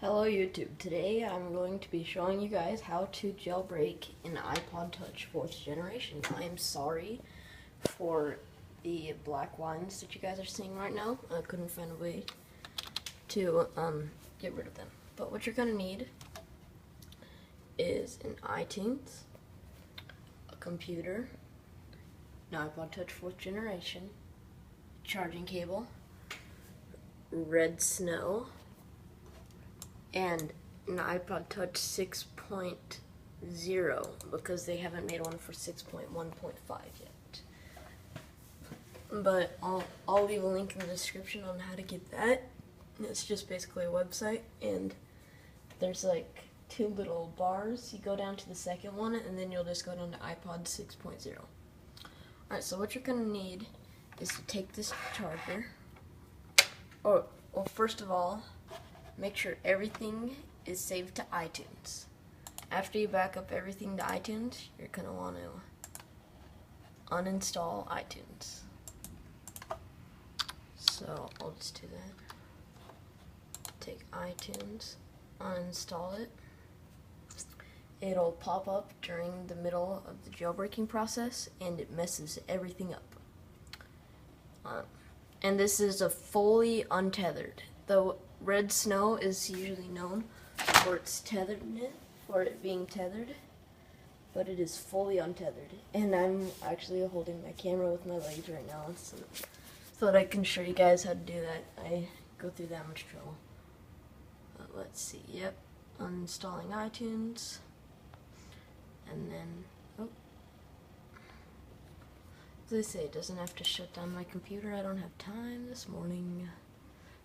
Hello YouTube. Today I'm going to be showing you guys how to jailbreak an Ipod Touch 4th generation. I am sorry for the black lines that you guys are seeing right now. I couldn't find a way to get rid of them. But what you're going to need is an iTunes, a computer, an Ipod Touch 4th generation, charging cable, red snow, and an Ipod Touch 6.0 because they haven't made one for 6.1.5 yet. But I'll leave a link in the description on how to get that. It's just basically a website, and there's like two little bars. You go down to the second one, and then you'll just go down to Ipod 6.0. Alright, so what you're going to need is to take this charger. Well, first of all, make sure everything is saved to iTunes. After you back up everything to iTunes, you're going to want to uninstall iTunes. So I'll just do that. Take iTunes, uninstall it. It'll pop up during the middle of the jailbreaking process, and it messes everything up. And this is a fully untethered. The red snow is usually known for its tetheredness, for it being tethered, but it is fully untethered. And I'm actually holding my camera with my legs right now so that I can show you guys how to do that. I go through that much trouble. Let's see, yep, uninstalling iTunes, and then, as I say, it doesn't have to shut down my computer. I don't have time this morning.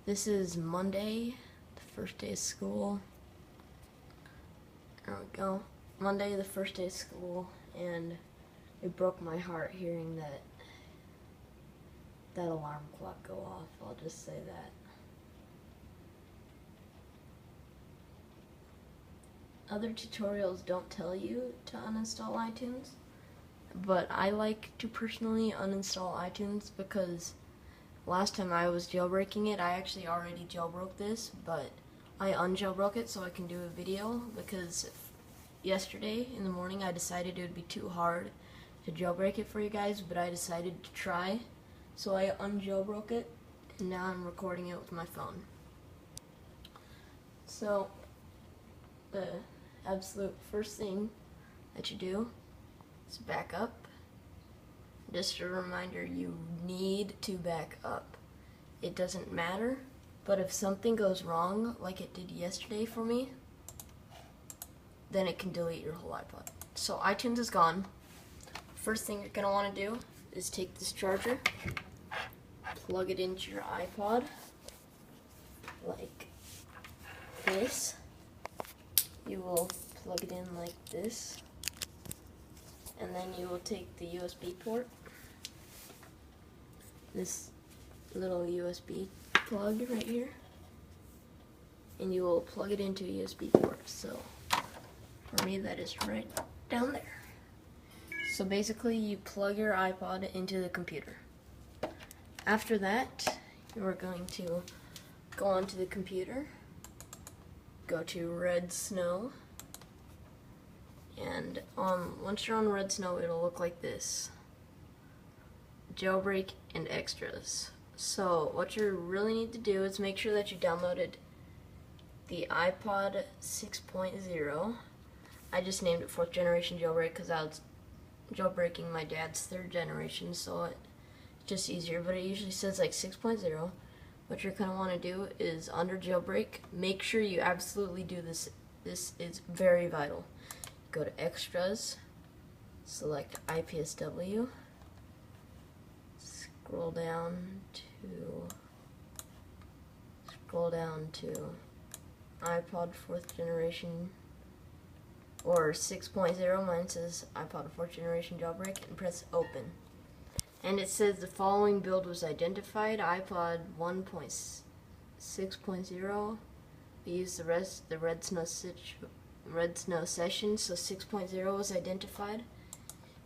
This is Monday, the first day of school. There we go. Monday, the first day of school, and it broke my heart hearing that alarm clock go off. I'll just say that. Other tutorials don't tell you to uninstall iTunes, but I like to personally uninstall iTunes because last time I was jailbreaking it, I actually already jailbroke this, but I unjailbroke it so I can do a video because yesterday in the morning I decided it would be too hard to jailbreak it for you guys, but I decided to try, so I unjailbroke it, and now I'm recording it with my phone. So the absolute first thing that you do is back up. Just a reminder, you need to back up. It doesn't matter, but if something goes wrong, like it did yesterday for me, then it can delete your whole iPod. So iTunes is gone. First thing you're going to want to do is take this charger, plug it into your iPod, like this. You will plug it in like this, and then you will take the USB port, this little USB plug right here, and you will plug it into a USB port. So for me, that is right down there. So basically, you plug your iPod into the computer. After that, you are going to go onto the computer, go to red snow, and once you're on red snow, it'll look like this: jailbreak and extras. So what you really need to do is make sure that you downloaded the Ipod 6.0. I just named it 4th generation jailbreak because I was jailbreaking my dad's 3rd generation, so it's just easier, but it usually says like 6.0. What you're going to want to do is under jailbreak, make sure you absolutely do this. This is very vital. Go to extras, select IPSW, scroll down to iPod 4th generation or 6.0. Mine says iPod 4th generation jailbreak, and press open. And it says the following build was identified: iPod 1.6.0. We used the red snow session, so 6.0 was identified.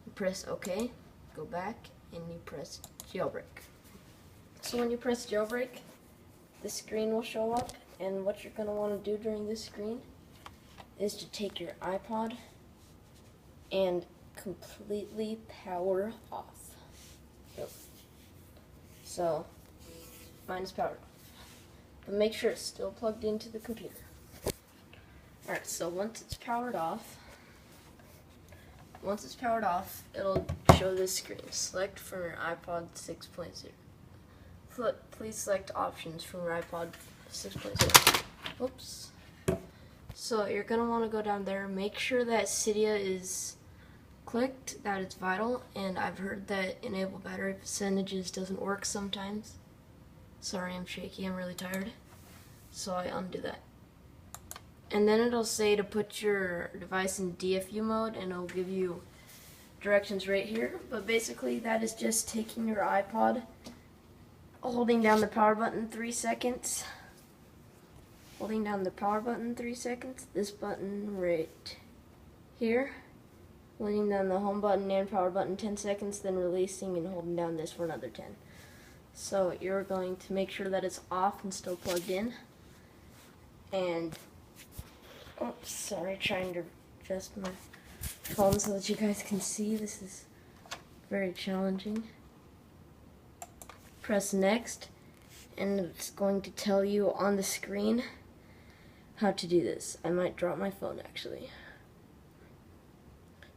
You press OK, go back, and you press jailbreak. So when you press jailbreak, the screen will show up, And what you're going to want to do during this screen is to take your iPod and completely power off. Yep. So, mine is powered off. But make sure it's still plugged into the computer. Alright, so once it's powered off, it'll show this screen. Select from your iPod 6.0. Please select options from your iPod 6.0. Oops. So you're going to want to go down there, make sure that cydia is clicked, that it's vital, and I've heard that enable battery percentages doesn't work sometimes. Sorry, I'm shaky, I'm really tired. So I undo that. And then it'll say to put your device in DFU mode, and it'll give you directions right here. But basically that is just taking your iPod, holding down the power button 3 seconds, holding down the power button 3 seconds, this button right here, holding down the home button and power button 10 seconds, then releasing and holding down this for another 10. So you're going to make sure that it's off and still plugged in. And, oops, sorry, trying to adjust my phone so that you guys can see. This is very challenging. Press next, and it's going to tell you on the screen how to do this. I might drop my phone actually.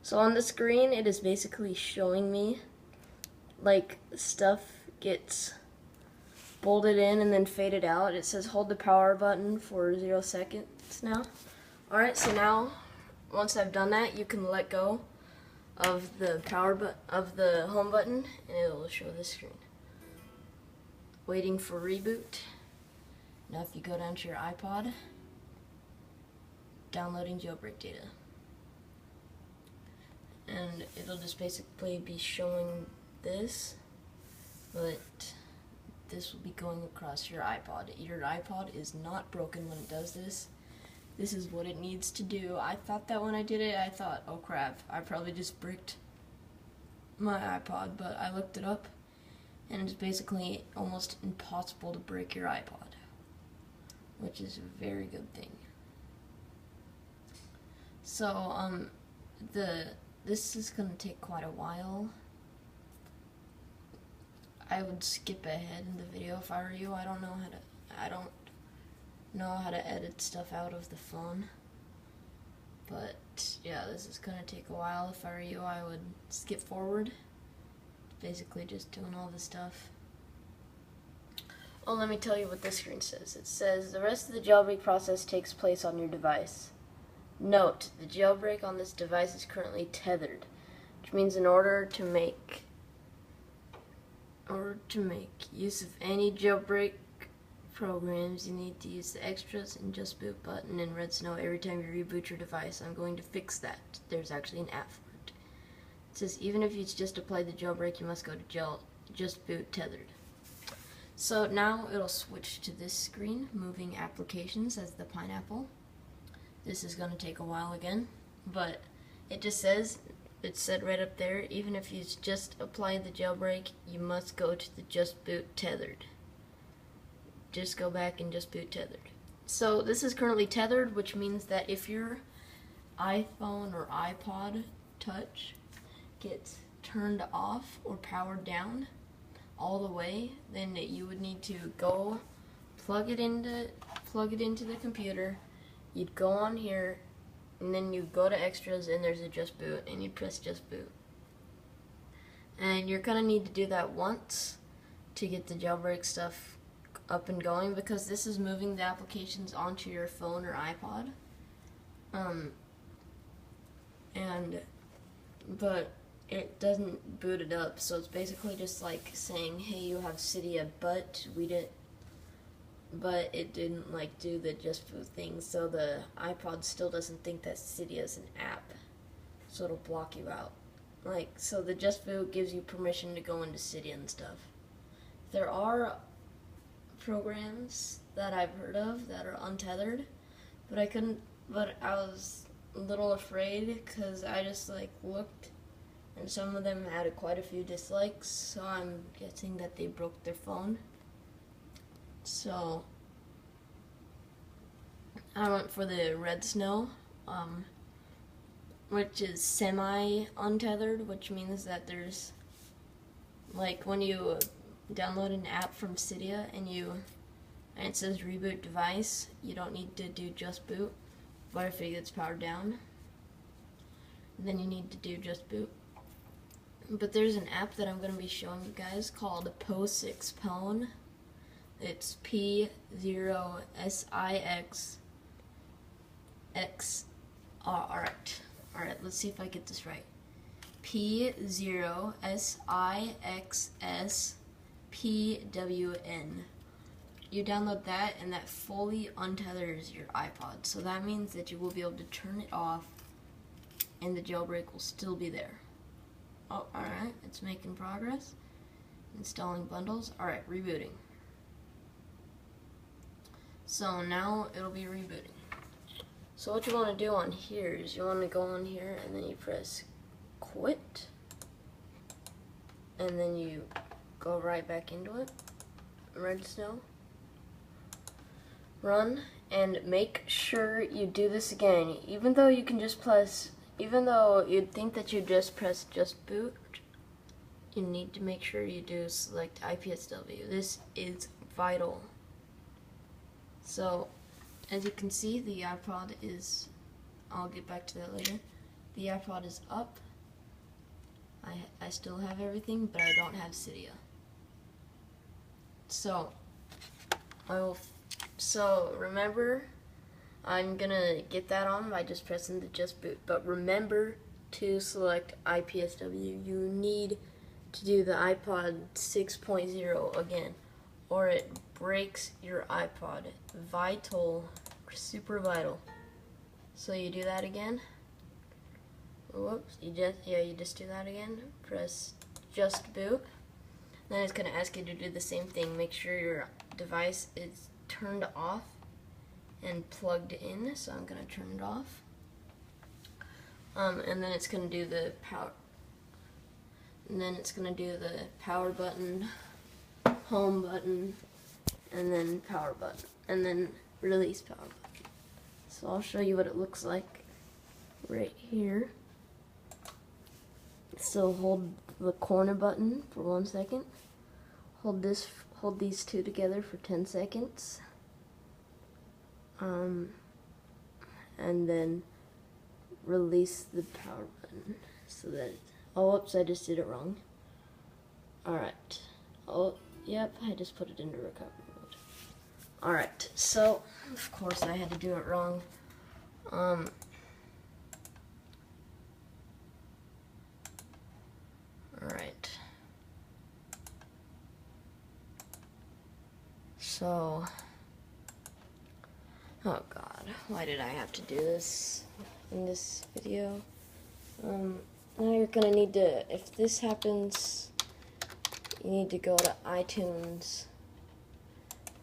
So on the screen it is basically showing me like stuff gets bolded in and then faded out. It says hold the power button for 0 seconds now. Alright, so now once I've done that, you can let go of the home button and it will show this screen. Waiting for reboot. Now if you go down to your iPod, downloading jailbreak data. And it'll just basically be showing this, but this will be going across your iPod. Your iPod is not broken when it does this. This is what it needs to do. I thought that when I did it, I thought, oh crap, I probably just bricked my iPod, but I looked it up, and it's basically almost impossible to break your iPod, which is a very good thing. So, this is going to take quite a while. I would skip ahead in the video if I were you. I don't know how to edit stuff out of the phone. But yeah, this is going to take a while. If I were you, I would skip forward. Basically just doing all this stuff. Oh, let me tell you what this screen says. It says the rest of the jailbreak process takes place on your device. Note, the jailbreak on this device is currently tethered, which means in order to make use of any jailbreak programs, you need to use the extras and just boot button and red snow every time you reboot your device. I'm going to fix that. There's actually an app for it. It says even if you just applied the jailbreak, you must go to just boot tethered. So now it'll switch to this screen, moving applications as the pineapple. This is going to take a while again, but it just says, it said right up there, even if you just applied the jailbreak, you must go to the just boot tethered. Just go back and just boot tethered. So this is currently tethered, which means that if your iPhone or iPod Touch gets turned off or powered down all the way, then you would need to go plug it into the computer. You'd go on here, and then you go to extras, and there's a just boot, and you press just boot. And you're gonna need to do that once to get the jailbreak stuff up and going, because this is moving the applications onto your phone or iPod. But it doesn't boot it up, so it's basically just like saying, hey, you have cydia, but it didn't like do the just boot thing, so the iPod still doesn't think that cydia is an app, so it'll block you out. Like, so the just boot gives you permission to go into cydia and stuff. There are programs that I've heard of that are untethered, but I was a little afraid because I just like looked, and some of them had quite a few dislikes, so I'm guessing that they broke their phone. So I went for the red snow, which is semi-untethered, which means that there's, like, when you download an app from Cydia and it says reboot device, you don't need to do just boot, but if it gets powered down, then you need to do just boot. But there's an app that I'm going to be showing you guys called PO6 Pwn. It's P0SIX. Alright, let's see if I get this right. P0SIXSPWN. You download that, and that fully untethers your iPod. So that means that you will be able to turn it off, and the jailbreak will still be there. Oh, alright, it's making progress. Installing bundles. Alright, rebooting. So now it'll be rebooting. So what you want to do on here is you want to go on here and then you press quit. And then you go right back into it. Red snow. Run, and make sure you do this again. Even though you'd think that you just press just boot, you need to make sure you do select IPSW. This is vital. So, as you can see, the iPod is, I'll get back to that later. The iPod is up. I still have everything, but I don't have Cydia. So, remember, I'm gonna get that on by just pressing the just boot. But remember to select IPSW. You need to do the iPod 6.0 again, or it breaks your iPod. Vital, super vital. So you do that again. Whoops, you just do that again. Press just boot. Then it's gonna ask you to do the same thing. Make sure your device is turned off and plugged in. So I'm gonna turn it off. And then it's gonna do the power. And then it's gonna do the power button, home button, and then power button, and then release power button. So I'll show you what it looks like right here. So hold the corner button for 1 second. Hold these two together for 10 seconds. And then release the power button so that, oh, whoops, I just did it wrong. Alright. Oh, yep, I just put it into recovery mode. Alright, so, of course I had to do it wrong. Alright. So, oh god, why did I have to do this in this video? Now you're gonna need to, if this happens, you need to go to iTunes,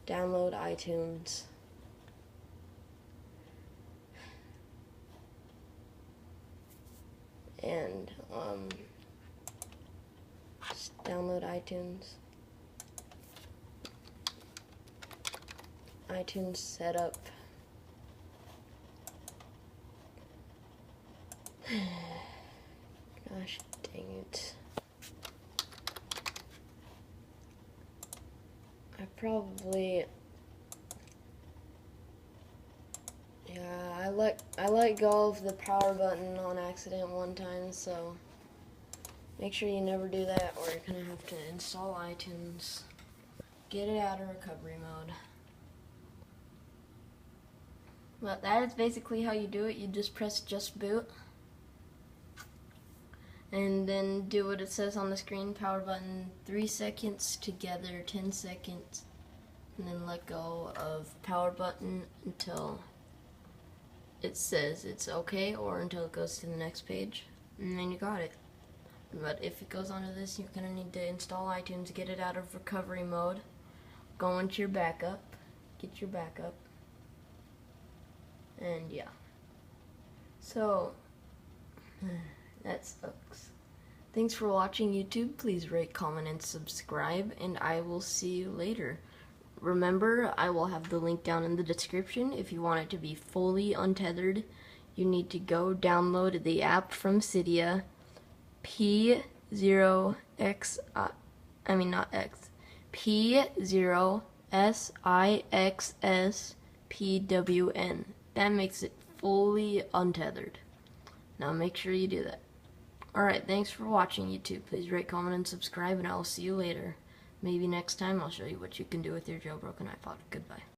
download iTunes, and just download iTunes. iTunes setup. Gosh dang it. I let go of the power button on accident one time, so make sure you never do that, or you're gonna have to install iTunes. Get it out of recovery mode. But that is basically how you do it. You just press just boot, and then do what it says on the screen, power button 3 seconds together, 10 seconds, and then let go of power button until it says it's okay, or until it goes to the next page, and then you got it. But if it goes onto this, you're gonna need to install iTunes, get it out of recovery mode, go into your backup, get your backup, and yeah. So, that sucks. Thanks for watching, YouTube. Please rate, comment, and subscribe, and I will see you later. Remember, I will have the link down in the description. If you want it to be fully untethered, you need to go download the app from Cydia, P0X, P0SIXSPWN. That makes it fully untethered. Now make sure you do that. Alright, thanks for watching, YouTube. Please rate, comment, and subscribe, and I will see you later. Maybe next time I'll show you what you can do with your jailbroken iPod. Goodbye.